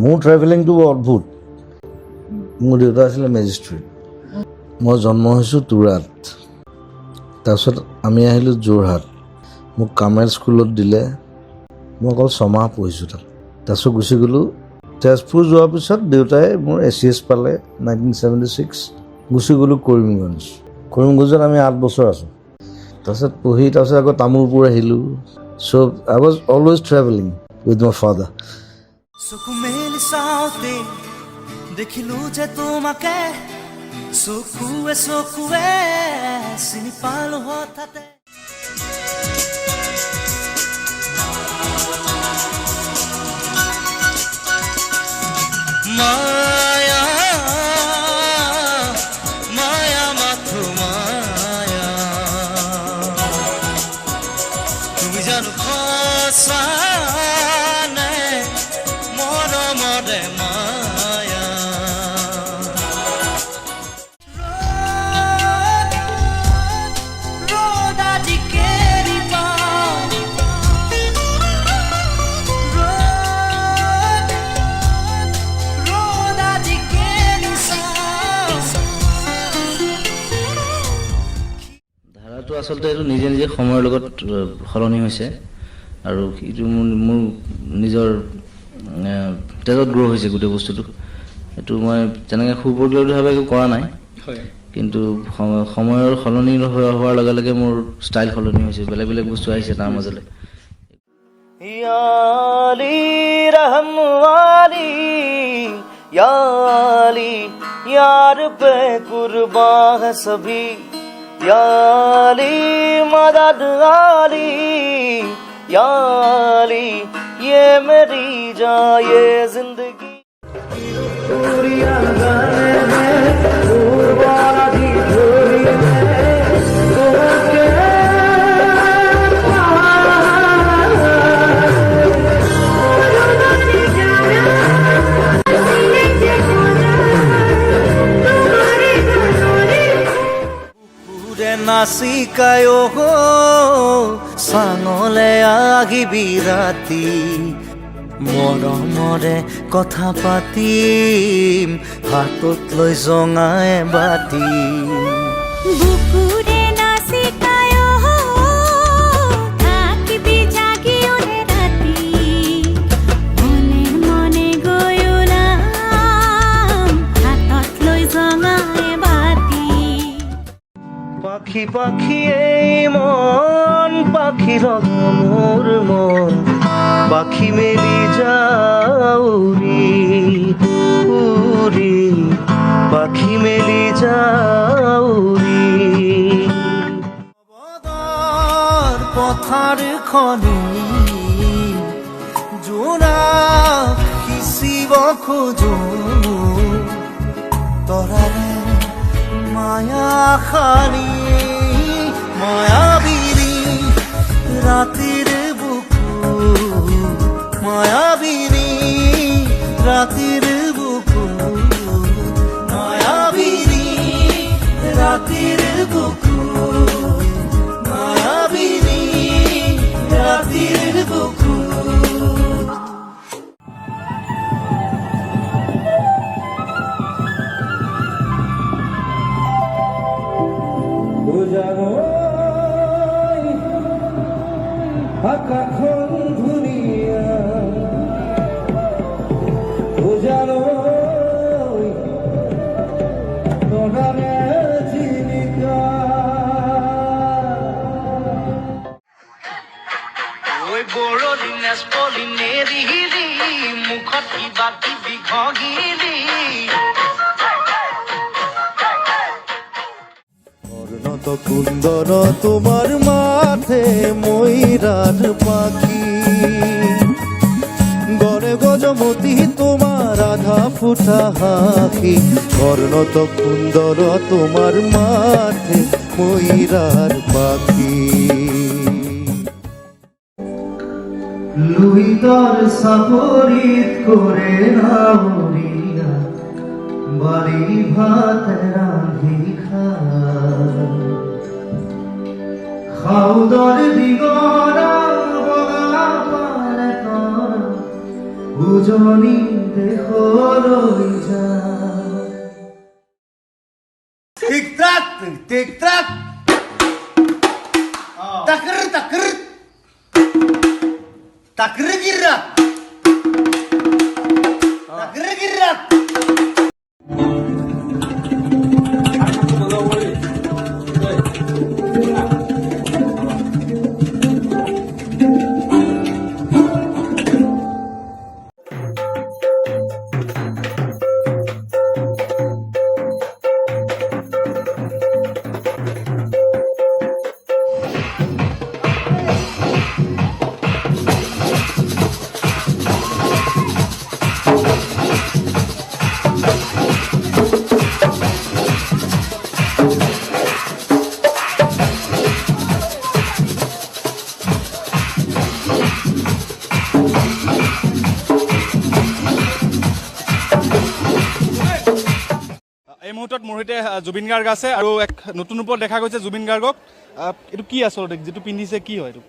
মোৰ ট্ৰেভেলিংটো অদ্ভুত। মোৰ দেউতা আছিলে মেজিষ্ট্ৰেট। মই জন্ম হৈছোঁ তুৰাত, তাৰপিছত আমি আহিলোঁ যোৰহাট। মোক কামেল স্কুলত দিলে, মই অকল 6 মাহ পঢ়িছোঁ তাত। তাৰপিছত গুচি গ'লোঁ তেজপুৰ। যোৱাৰ পিছত দেউতাই মোৰ ACS পালে 1976। গুচি গ'লোঁ কৰিমগঞ্জ। কৰিমগঞ্জত আমি 8 বছৰ আছোঁ। তাৰপিছত পঢ়ি তাৰপিছত আকৌ তামোলপুৰ আহিলোঁ। So' I was always travelling with my father. চকু মেলি চাওঁতে দেখিলোঁ যে তোমাকে, চকুৱে চকুৱে চিনি পালোঁ হঠাতে। মায়া মায়া মাথো মায়া, তুমি জানো খোছা নে মৰমৰে মায়া। ৰ'দ আজি কেৰি পাওঁ, ৰ'দ আজি কেৰি চাওঁ। ধাৰাটো আচলতে এইটো নিজে নিজে সময়ৰ লগত সলনি হৈছে, আৰু এইটো মোৰ নিজৰ তেজত গ্ৰ' হৈছে গোটেই বস্তুটো। এইটো মই তেনেকৈ সুপৰিকল্পিতভাৱে একো কৰা নাই, কিন্তু সময়ৰ সলনি হোৱাৰ লগে লগে মোৰ ষ্টাইল সলনি হৈছে, বেলেগ বেলেগ বস্তু আহিছে তাৰ মাজলৈ। याली रहम वाली याली, यार पे कुर्बान है सभी। याली मदद आली याली, ये मेरी जान ये जिंदगी। নাচিকায়ো চাঙলে আহিবি ৰাতি, মৰমৰে কথা পাতিম হাতত লৈ জঙাই বাতি। বুকুৰে নাচিকায়ো থাকিবি জাগি ওলে ৰাতি, মনে মনে গৈ ওলাম হাতত লৈ জঙাই বাতি। পাখি পাখি এই মন, পাখি লগা মোৰ মন, পাখি মেলি যাউৰি উৰি, পাখি মেলি যাউৰি। অবদৰ পথাৰ খনি জোনাক সিঁচিব খোজো, তৰাৰে মায়া খানি মায়াবিনী ৰাতিৰ বুকু, মায়াবিনী ৰাতিৰ বুকু, মায়াবিনী ৰাতিৰ বুকু, মায়াবিনী ৰাতিৰ বুকু। আকাশখন ধুনীয়া তৰাৰে জিলিকা। ঐ বৰলি নেচ পলি নেৰিলি, মুখত কিবা কিবি ঘঁহিলি। অর্ণত কুন্দর তোমার মাথে ময়ূরার পাখি, গড়ে গজমতি তোমার আধা ফুটা হাঁকি। অর্ণত কুন্দর তোমার মাথে ময়ূরার পাখি। লুইতর সাপরিত করে নাউরিয়া, বাড়ি ভাত রাঁধি খাউদর দিগরা বগা পালে তোর উজনি দেশলৈ যায়। টিক ট্রাক টিক ট্রাক তাকর তাকর তাকর গিরা তাকর গিরা। এই মুহূৰ্তত মোৰ সৈতে জুবিন গাৰ্গ আছে আৰু এক নতুন ৰূপত দেখা গৈছে জুবিন গাৰ্গক। এইটো কি আচলতে যিটো পিন্ধিছে কি হয় এইটো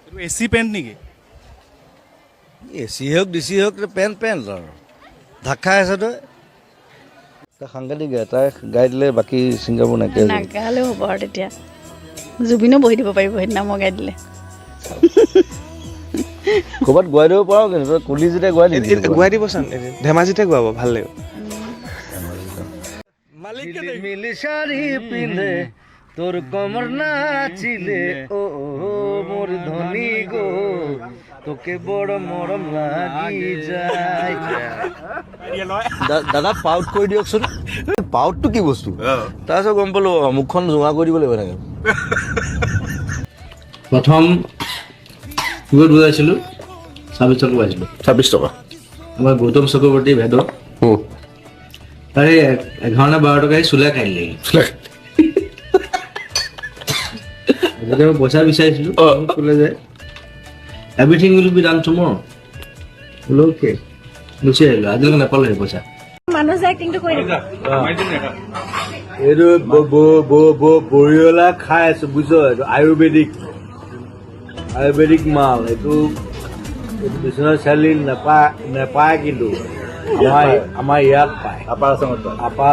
এইটো এচি পেণ্ট নেকি? এচি হওক ডিচি হওক পেণ্ট পেণ্ট আৰু ঢাক খাই আছে তই সাংঘাতিক গায় তাই গাই দিলে বাকী ছিংগাৰবোৰ নাইকিয়া নাগালেও হ'ব আৰু তেতিয়া জুবিনো বহি দিব পাৰিব সেইদিনা মই গাই দিলে ক'ৰবাত গুৱাই দিব পাৰ কিন্তু তই কুলি যেতিয়া গুৱাই দিবি গুৱাই দিবচোন ধেমাজিতে গুৱাব ভাল লাগিব মিলি শাড়ি পিন্ধে তোৰ কমৰ নাচিলে ও মোৰ ধনী গো তোকে বড় মৰম লাগি যায় দাদা পাউট কৰি দিয়কচোন পাউটটো কি বস্তু তাৰপিছত গম পালো মুখখন জোঙা কৰি দিব লাগিব এনেকে প্ৰথম কিমান বুজাইছিলোঁ 26 টকা পাইছিলোঁ 26 টকা আমাৰ গৌতম চক্ৰৱৰ্তী ভেদৰ তাৰে 11 নে 12 টকাই চুলা খাই দিলে যেতিয়া মই পইচা বিচাৰিছিলোঁ ক'লে যে everything will be done tomorrow বোলো অ'কে গুচি আহিলোঁ আজিলৈকে নাপালোঁ সেই পইচা মানুহ যে এক্টিংটো কৰি দিব এইটো বৰিয়লা খাই আছো বুজিছ এইটো আয়ুৰ্বেদিক মাল এইটো বিশ্বনাথ চাৰিআলি নেপায় কিন্তু আমাৰ ইয়াত পায় আপাৰ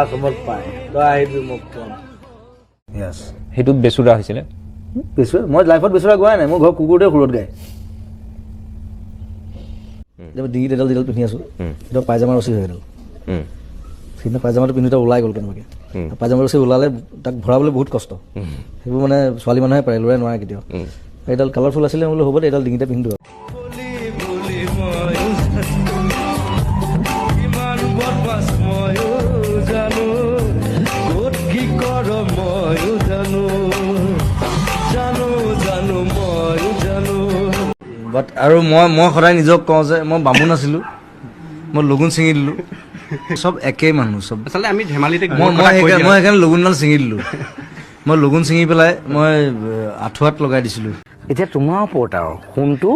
আছামত পায় তই আহিবি মোক কম সেইটো বেচুৰা হৈছিলে বেচুৰা মই লাইফত বেচুৰা গোৱাই নাই মোৰ ঘৰ কুকুৰতে সুৰত গায় ডিঙিত এডাল যিডাল পিন্ধি আছো সেইটো পায়জামা ৰচি হৈ গ'ল সেইদিনা পায়জামাটো পিন্ধোতে ওলাই গ'ল কেনেবাকৈ পায়জামা ৰচি ওলালে তাক ভৰাবলৈ বহুত কষ্ট সেইবোৰ মানে ছোৱালী মানুহে পাৰে ল'ৰাই নোৱাৰে কেতিয়াও এইডাল কালাৰফুল আছিলে বোলো হ'ব দে এইডাল ডিঙিতে পিন্ধো বাট আৰু মই সদায় নিজক কওঁ যে মই বামুণ আছিলোঁ মই লগুণ ছিঙি দিলোঁ চব একেই মানুহ চব আচলতে আমি ধেমালিতে মই সেইকাৰণে লগুণডাল ছিঙি দিলোঁ মই লগুণ ছিঙি পেলাই মই আঁঠুৱাত লগাই দিছিলোঁ এতিয়া তোমাৰ ওপৰত আৰু সোণটো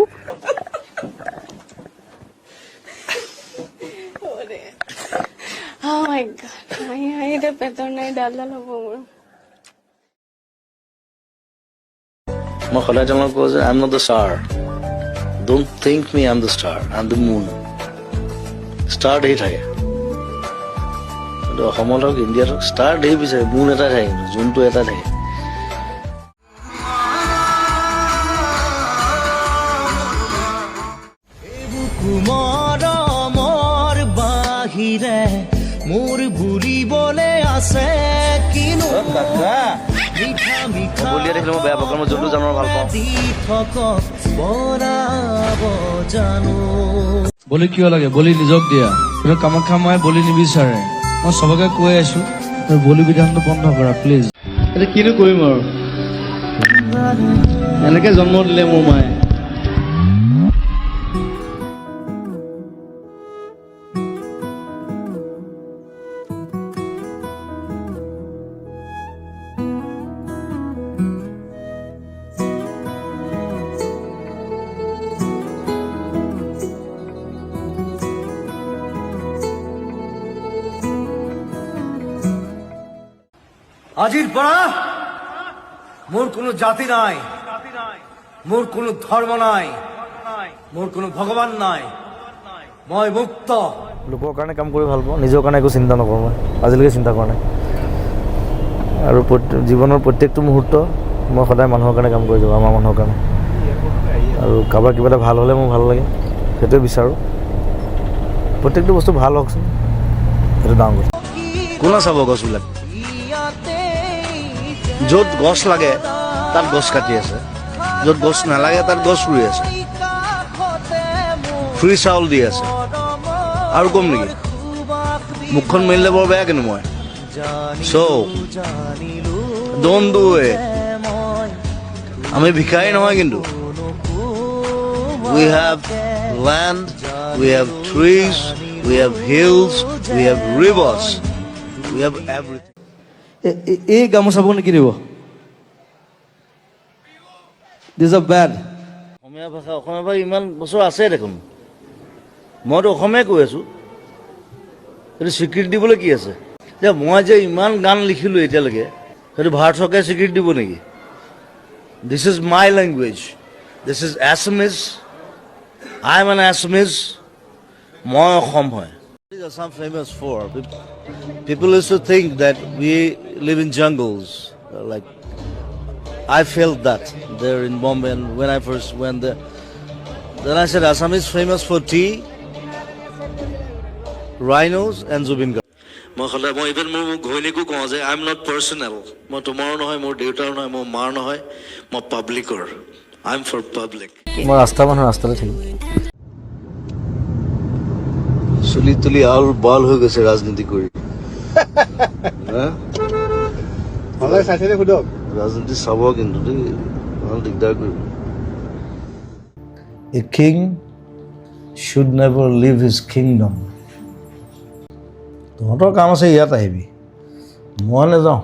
মই সদায় তেওঁলোকক কওঁ যে I am not the star don't think me I am the star I am the moon star ধেৰ থাকে কিন্তু অসমত হওক ইণ্ডিয়াত হওক ষ্টাৰ ধেৰ বিচাৰে মুন এটা থাকে কিন্তু জোনটো এটা থাকে মৰমৰ বাহিৰে মোৰ বুলিবলে আছে কিনো মিঠা মিঠা বলিয়া দেখিলে মই বেয়া পাওঁ মই যোনটো জানো ভাল পাওঁ দি থক বনাব জানো বলি কিয় লাগে বলি নিজক দিয়া কিন্তু কামাখ্যা মায়ে বলি নিবিচাৰে মই চবকে কৈ আছো বলি বিধানটো বন্ধ কৰা প্লিজ এতিয়া কিনো কৰিম আৰু এনেকে জন্ম দিলে মোৰ মায়ে আজিৰ পৰা মোৰ কোনো জাতি নাই মোৰ কোনো ধৰ্ম নাই মোৰ কোনো ভগৱান নাই মই মুক্ত। লোকৰ কাৰণে কাম কৰি ভাল পাওঁ, নিজৰ কাৰণে একো চিন্তা নকৰোঁ মই, আজিলৈকে চিন্তা কৰা নাই। আৰু জীৱনৰ প্ৰত্যেকটো মুহূৰ্ত মই সদায় মানুহৰ কাৰণে কাম কৰি যাওঁ, আমাৰ মানুহৰ কাৰণে। আৰু কাৰোবাৰ কিবা এটা ভাল হ'লে মোৰ ভাল লাগে, সেইটোৱে বিচাৰোঁ। প্ৰত্যেকটো বস্তু ভাল হওকচোন, সেইটো ডাঙৰ কথা। কোনে চাব গছবিলাক? য'ত গছ লাগে তাত গছ কাটি আছে, য'ত গছ নালাগে তাত গছ ৰুই আছে, ফ্ৰী চাউল দি আছে। আৰু কম নেকি? মুখখন মেলিলে বৰ বেয়া কিন্তু মই। চ' ড'ন্ট ডু ইট। আমি ভিখাৰী নহয় কিন্তু। We have land, we have trees, we have hills, we have rivers, we have everything. এই গামোচাবোৰ নিকিনিব, দিছ আৰ বেড। অসমীয়া ভাষা ইমান বছৰ আছে দেখোন। মইতো অসমীয়াই কৈ আছোঁ, সেইটো স্বীকৃতি দিবলৈ কি আছে? যে মই যে ইমান গান লিখিলোঁ এতিয়ালৈকে, সেইটো ভাৰত চৰকাৰে স্বীকৃতি দিব নেকি? This is my language, this is Assamese, I am N Assamese, মই অসম হয়। Assam famous for people used to think that we live in jungles, like I felt that there in Bombay, and when I first went there, then I said Assam is famous for tea, rhinos and Zubin Garg. মই even মোৰ ঘৈণীকো কওঁ যে I am not personal, মই তোমাৰো নহয়, মোৰ দেউতাৰ নহয়, মোৰ মাৰ নহয়, মই পাব্লিকৰ, আই এম ফৰ পাব্লিক। মই ৰাস্তা মানুহ, ৰাস্তাতে থাকিম। চুলি তুলি আৰু বল হৈ গৈছে ৰাজনীতি কৰি। ৰাজনীতি চাব কিন্তু দেই, দিগদাৰ কৰিব। A king should never leave his kingdom. তহঁতৰ কাম আছে, ইয়াত আহিবি, মই নাযাওঁ।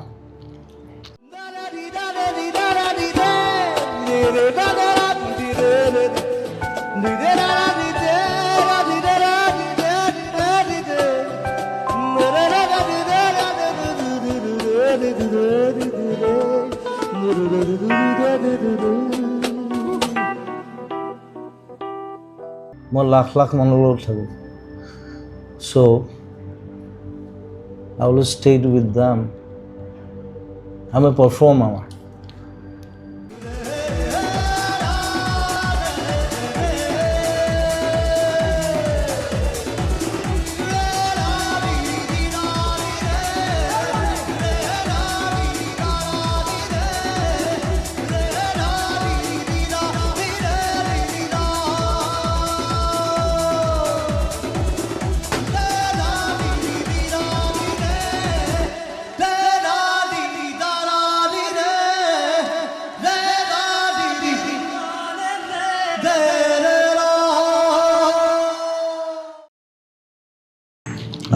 মই লাখ লাখ মানুহৰ লগত থাকোঁ, চ' I will stay with them. I'm a performer.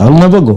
I'll never go.